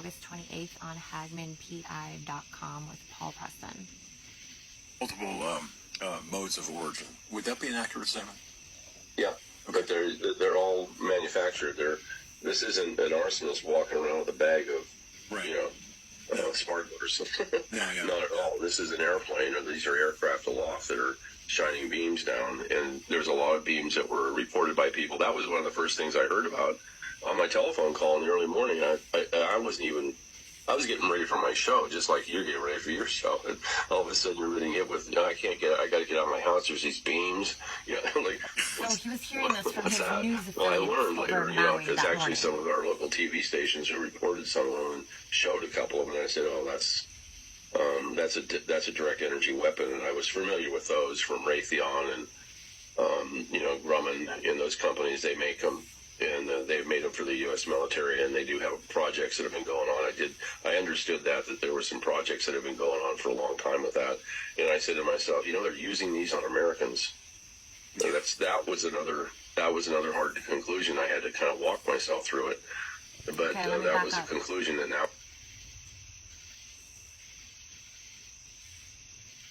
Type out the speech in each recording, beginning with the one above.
August 28th on HagmanPI.com with Paul Preston. Multiple modes of origin. Would that be an accurate statement? Yeah, okay. But they're all manufactured. This isn't an arsonist walking around with a bag of, sparklers. Not at all. This is an airplane, or these are aircraft aloft that are shining beams down, and there's a lot of beams that were reported by people. That was one of the first things I heard about on my telephone call in the early morning. I was getting ready for my show, just like you're getting ready for your show, and all of a sudden you're getting hit with, I got to get out of my house, there's these beams, he was hearing this from his news affiliate. Well, I learned later, because actually some of our local TV stations have reported some of them and showed a couple of them, and I said, that's a direct energy weapon, and I was familiar with those from Raytheon and, Grumman and those companies. They make them. And they've made them for the U.S. military, and they do have projects that have been going on. I understood that there were some projects that have been going on for a long time with that. And I said to myself, they're using these on Americans. That was another hard conclusion. I had to kind of walk myself through it. But that was a conclusion that now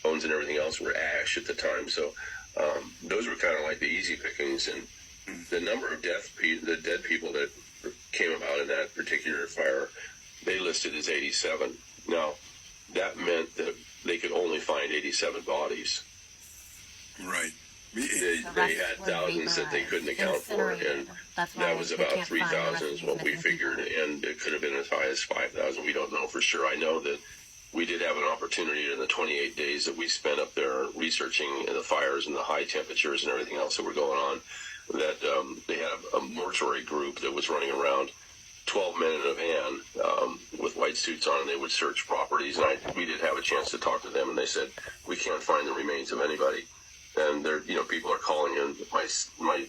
phones and everything else were ash at the time. So those were kind of like the easy pickings, and the number of the dead people that came about in that particular fire, they listed as 87. Now, that meant that they could only find 87 bodies. Right. They had thousands that they couldn't account for, and that was about 3,000 is what we figured, and it could have been as high as 5,000. We don't know for sure. I know that we did have an opportunity in the 28 days that we spent up there researching the fires and the high temperatures and everything else that were going on, that they had a mortuary group that was running around, 12 men in a van with white suits on, and they would search properties. And we did have a chance to talk to them, and they said, we can't find the remains of anybody. And people are calling in, my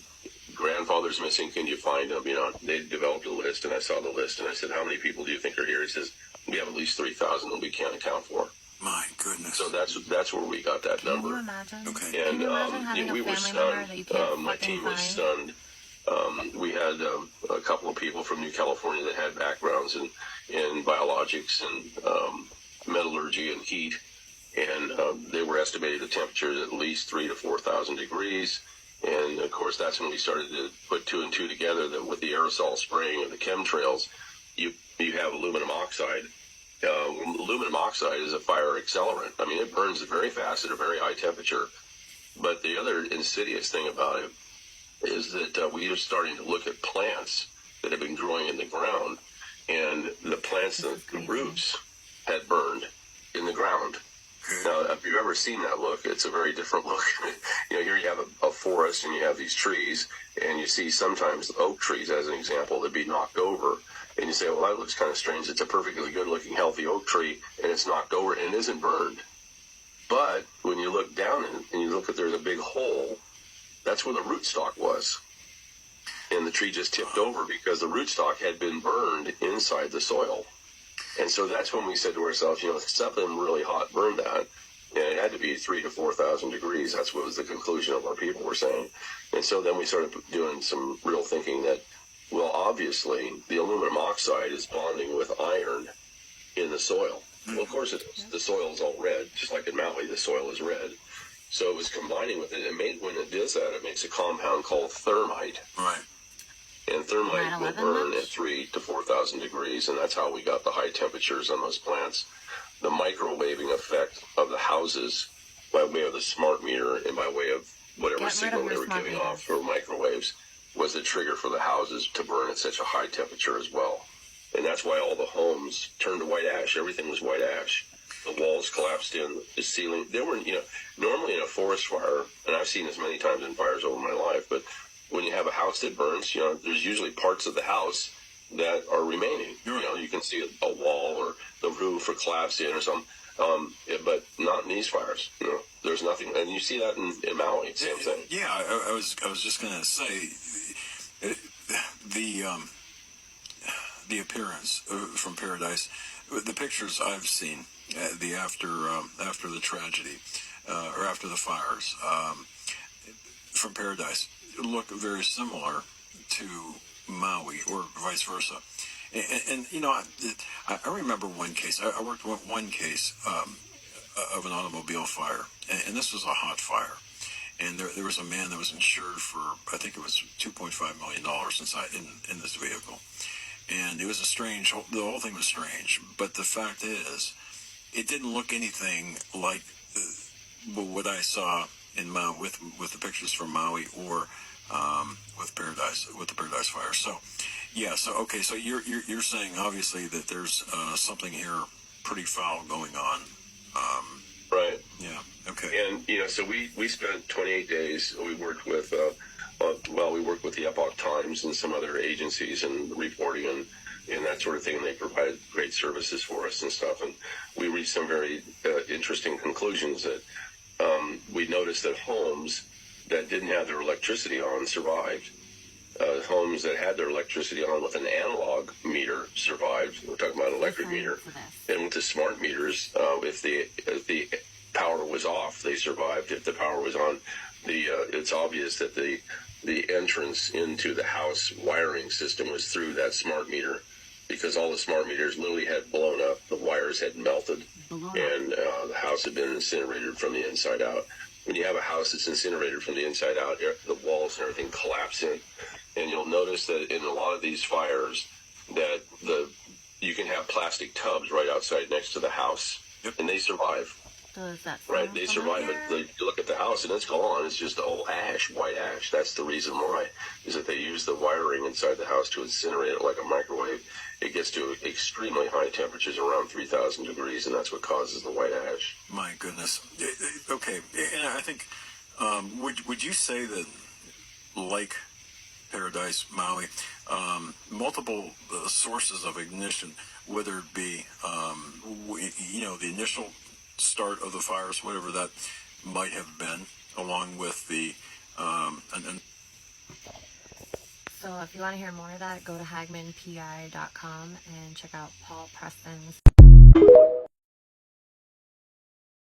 grandfather's missing, can you find him? They developed a list, and I saw the list, and I said, how many people do you think are here? He says, we have at least 3,000 that we can't account for. My goodness. So that's where we got that number. Can you imagine? Okay. And we were stunned. My team was stunned. We had a couple of people from New California that had backgrounds in biologics and metallurgy and heat, and they were estimated the temperature at least 3,000 to 4,000 degrees. And of course, that's when we started to put two and two together, that with the aerosol spraying and the chemtrails, you have aluminum oxide. Aluminum oxide is a fire accelerant. I mean, it burns very fast at a very high temperature. But the other insidious thing about it is that we are starting to look at plants that have been growing in the ground, and the plants, the roots had burned in the ground. Now, if you've ever seen that look, it's a very different look. Here you have a forest, and you have these trees, and you see sometimes oak trees, as an example, that be knocked over. And you say, well, that looks kind of strange. It's a perfectly good-looking, healthy oak tree, and it's knocked over and isn't burned. But when you look down and you look at there's a big hole, that's where the rootstock was. And the tree just tipped over because the rootstock had been burned inside the soil. And so that's when we said to ourselves, something really hot burned that. And it had to be 3,000 to 4,000 degrees. That's what was the conclusion of our people were saying. And so then we started doing some real thinking that, well, obviously, the aluminum oxide is bonding with iron in the soil. Well, of course it is. The soil is all red, just like in Maui, the soil is red. So it was combining with it. When it does that, it makes a compound called thermite. Right. And thermite will burn at 3,000 to 4,000 degrees, and that's how we got the high temperatures on those plants. The microwaving effect of the houses by way of the smart meter and by way of whatever signal they were giving off for microwaves was the trigger for the houses to burn at such a high temperature as well. And that's why all the homes turned to white ash. Everything was white ash. The walls collapsed in, the ceiling. There were, normally in a forest fire, and I've seen this many times in fires over my life, but when you have a house that burns, there's usually parts of the house that are remaining. You can see a wall or the roof or collapsed in or something. But not in these fires. There's nothing, and you see that in Maui, same thing. Yeah, I was just going to say the appearance from Paradise, the pictures I've seen, the after the tragedy or after the fires from Paradise look very similar to Maui or vice versa. And you know, I remember one case. I worked one case of an automobile fire, and this was a hot fire. And there was a man that was insured for, I think it was $2.5 million inside in this vehicle. And it was the whole thing was strange. But the fact is, it didn't look anything like what I saw in Maui with the pictures from Maui or with the Paradise Fire. So, yeah. So okay. So you're saying obviously that there's something here pretty foul going on. Right. Yeah. Okay. And so we spent 28 days. We worked with we worked with the Epoch Times and some other agencies and reporting and that sort of thing. And they provided great services for us and stuff. And we reached some very interesting conclusions that we noticed that homes that didn't have their electricity on survived. Homes that had their electricity on with an analog meter survived. We're talking about an electric meter. And with the smart meters, if the power was off, they survived. If the power was on, it's obvious that the entrance into the house wiring system was through that smart meter, because all the smart meters literally had blown up. The wires had melted, and the house had been incinerated from the inside out. When you have a house that's incinerated from the inside out, the walls and everything collapse in. And you'll notice that in a lot of these fires that you can have plastic tubs right outside next to the house, and they survive. So is that right? They survive it. You look at the house and it's gone. It's just all ash, white ash. That's the reason why, is that they use the wiring inside the house to incinerate it like a microwave. It gets to extremely high temperatures, around 3,000 degrees, and that's what causes the white ash. My goodness. Okay, and I think would you say that, like Paradise, Maui, multiple sources of ignition, whether it be the initial start of the fires, whatever that might have been, along with the So if you want to hear more of that, go to hagmanpi.com and check out Paul Preston's